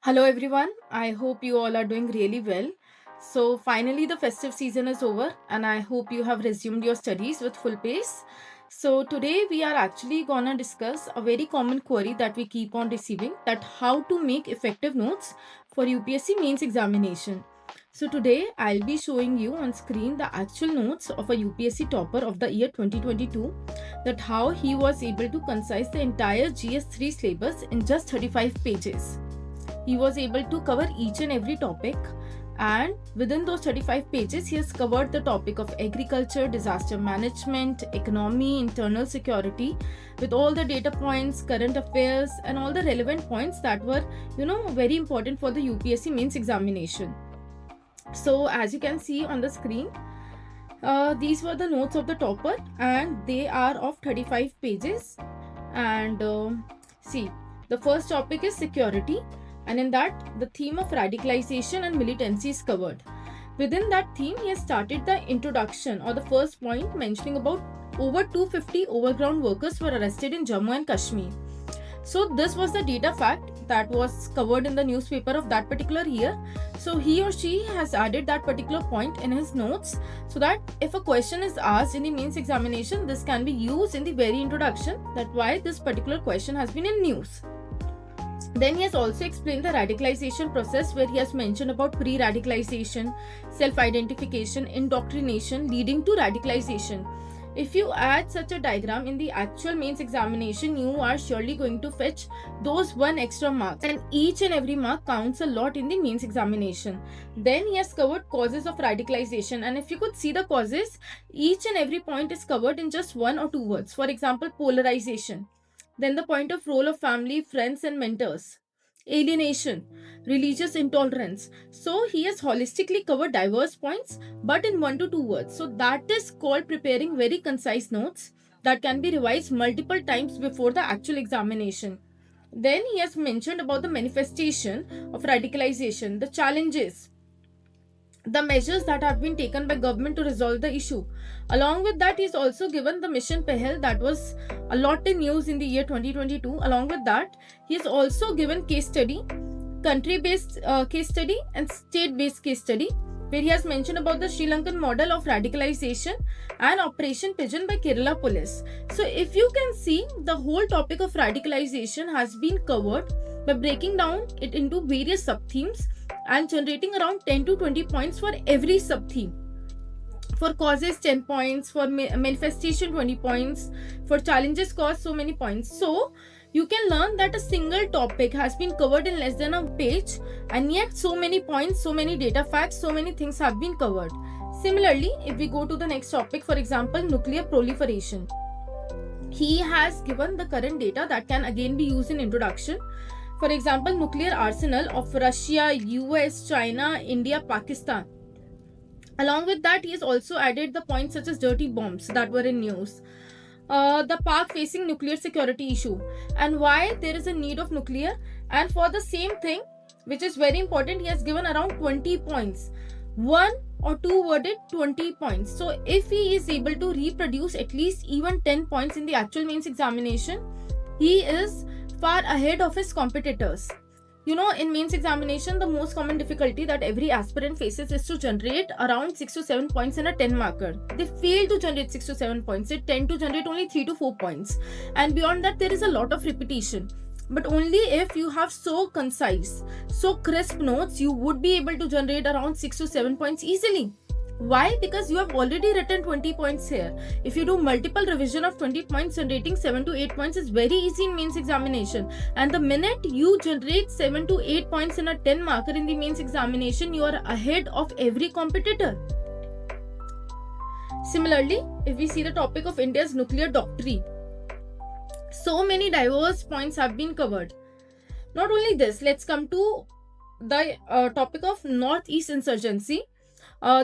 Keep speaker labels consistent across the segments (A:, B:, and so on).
A: Hello everyone, I hope you all are doing really well. So, finally, the festive season is over, and I hope you have resumed your studies with full pace. So, today we are actually gonna discuss a very common query that we keep on receiving, that how to make effective notes for UPSC mains examination. So, today I'll be showing you on screen the actual notes of a UPSC topper of the year 2022, that how he was able to concise the entire GS3 syllabus in just 35 pages. He was able to cover each and every topic, and within those 35 pages he has covered the topic of agriculture, disaster management, economy, internal security, with all the data points, current affairs, and all the relevant points that were very important for the UPSC mains examination. So as you can see on the screen, these were the notes of the topper, and they are of 35 pages. And see, the first topic is security, and in that the theme of radicalization and militancy is covered. Within that theme, he has started the introduction, or the first point, mentioning about over 250 overground workers were arrested in Jammu and Kashmir. So this was the data fact that was covered in the newspaper of that particular year. So he or she has added that particular point in his notes, so that if a question is asked in the mains examination, this can be used in the very introduction, that why this particular question has been in news. Then he has also explained the radicalization process, where he has mentioned about pre-radicalization, self-identification, indoctrination leading to radicalization. If you add such a diagram in the actual mains examination, you are surely going to fetch those one extra marks, and each and every mark counts a lot in the mains examination. Then he has covered causes of radicalization, and if you could see the causes, each and every point is covered in just one or two words. For example, polarization. Then the point of role of family, friends, and mentors. Alienation, religious intolerance. So he has holistically covered diverse points, but in one to two words. So that is called preparing very concise notes that can be revised multiple times before the actual examination. Then he has mentioned about the manifestation of radicalization, the challenges, the measures that have been taken by government to resolve the issue. Along with that, he's also given the mission Pehel, that was a lot in news in the year 2022. Along with that, he's also given case study, country-based case study, and state-based case study, where he has mentioned about the Sri Lankan model of radicalization and Operation Pigeon by Kerala Police. So if you can see, the whole topic of radicalization has been covered by breaking down it into various sub-themes and generating around 10 to 20 points for every sub-theme. For causes, 10 points. For manifestation, 20 points. For challenges caused, so many points. So you can learn that a single topic has been covered in less than a page, and yet so many points, so many data facts, so many things have been covered. Similarly, if we go to the next topic, for example, nuclear proliferation, he has given the current data that can again be used in introduction. For example, nuclear arsenal of Russia, US, China, India, Pakistan. Along with that, he has also added the points such as dirty bombs that were in news. The Pak facing nuclear security issue, and why there is a need of nuclear. And for the same thing, which is very important, he has given around 20 points. One or two worded 20 points. So if he is able to reproduce at least even 10 points in the actual mains examination, he is far ahead of his competitors. In mains examination, the most common difficulty that every aspirant faces is to generate around 6 to 7 points in a 10 marker. They fail to generate 6 to 7 points. They tend to generate only 3 to 4 points. And beyond that, there is a lot of repetition. But only if you have so concise, so crisp notes, you would be able to generate around 6 to 7 points easily. Why? Because you have already written 20 points here. If you do multiple revision of 20 points, generating 7 to 8 points is very easy in mains examination. And the minute you generate 7 to 8 points in a 10 marker in the mains examination, you are ahead of every competitor. Similarly, if we see the topic of India's nuclear doctrine, so many diverse points have been covered. Not only this, let's come to the topic of Northeast insurgency.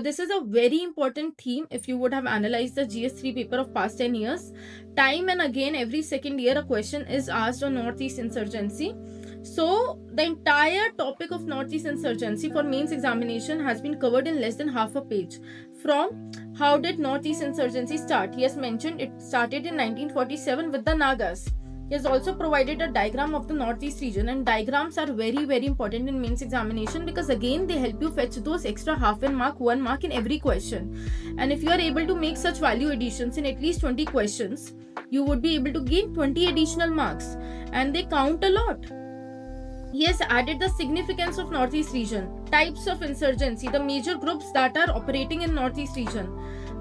A: This is a very important theme if you would have analyzed the GS3 paper of past 10 years. Time and again, every second year, a question is asked on Northeast insurgency. So, the entire topic of Northeast insurgency for mains examination has been covered in less than half a page. From how did Northeast insurgency start? He has mentioned it started in 1947 with the Nagas. He has also provided a diagram of the Northeast region, and diagrams are very, very important in mains examination because again they help you fetch those extra half an mark, 1 mark in every question. And if you are able to make such value additions in at least 20 questions, you would be able to gain 20 additional marks, and they count a lot. He has added the significance of Northeast region, types of insurgency, the major groups that are operating in Northeast region,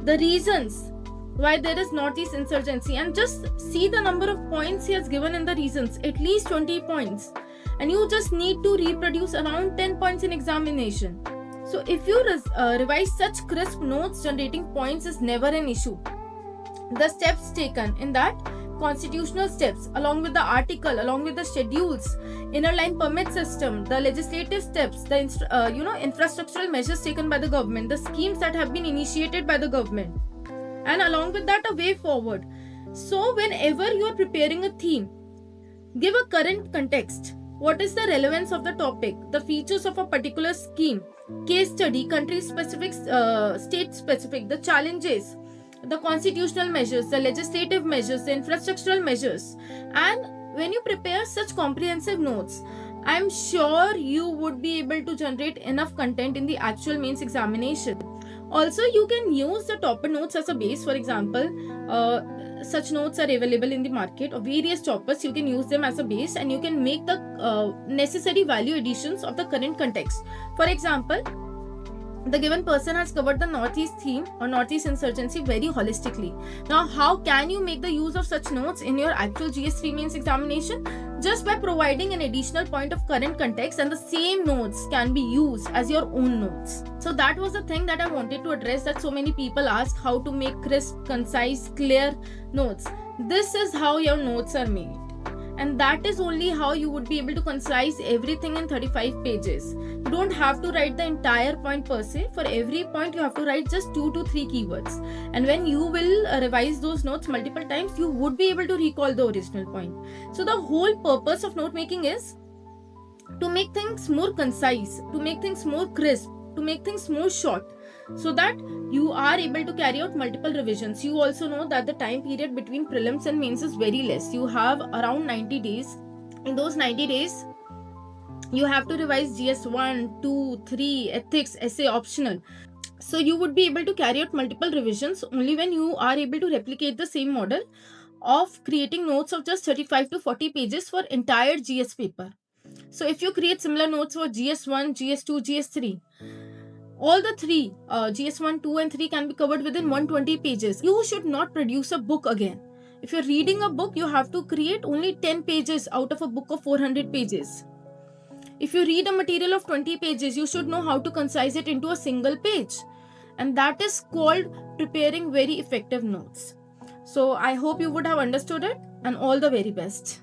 A: the reasons why there is Northeast insurgency, and just see the number of points he has given in the reasons, at least 20 points, and you just need to reproduce around 10 points in examination. So if you revise such crisp notes, generating points is never an issue. The steps taken in that, constitutional steps, along with the article, along with the schedules, inner line permit system, the legislative steps, the infrastructural measures taken by the government, the schemes that have been initiated by the government, and along with that, a way forward. So whenever you are preparing a theme, give a current context. What is the relevance of the topic, the features of a particular scheme, case study, country specific, state specific, the challenges, the constitutional measures, the legislative measures, the infrastructural measures. And when you prepare such comprehensive notes, I'm sure you would be able to generate enough content in the actual mains examination. Also, you can use the topper notes as a base. For example, such notes are available in the market of various toppers. You can use them as a base, and you can make the necessary value additions of the current context. For example, the given person has covered the Northeast theme or Northeast insurgency very holistically. Now, how can you make the use of such notes in your actual GS3 mains examination? Just by providing an additional point of current context, and the same notes can be used as your own notes. So that was the thing that I wanted to address, that so many people ask how to make crisp, concise, clear notes. This is how your notes are made. And that is only how you would be able to concise everything in 35 pages. You don't have to write the entire point per se. For every point, you have to write just 2 to 3 keywords. And when you will revise those notes multiple times, you would be able to recall the original point. So the whole purpose of note making is to make things more concise, to make things more crisp, to make things more short, so that you are able to carry out multiple revisions. You also know that the time period between prelims and mains is very less. You have around 90 days. In those 90 days, you have to revise GS 1, 2, 3, ethics, essay, optional. So you would be able to carry out multiple revisions only when you are able to replicate the same model of creating notes of just 35 to 40 pages for entire GS paper. So if you create similar notes for GS1, GS2, GS3, all the three, GS1, 2 and 3 can be covered within 120 pages. You should not produce a book again. If you're reading a book, you have to create only 10 pages out of a book of 400 pages. If you read a material of 20 pages, you should know how to concise it into a single page. And that is called preparing very effective notes. So I hope you would have understood it, and all the very best.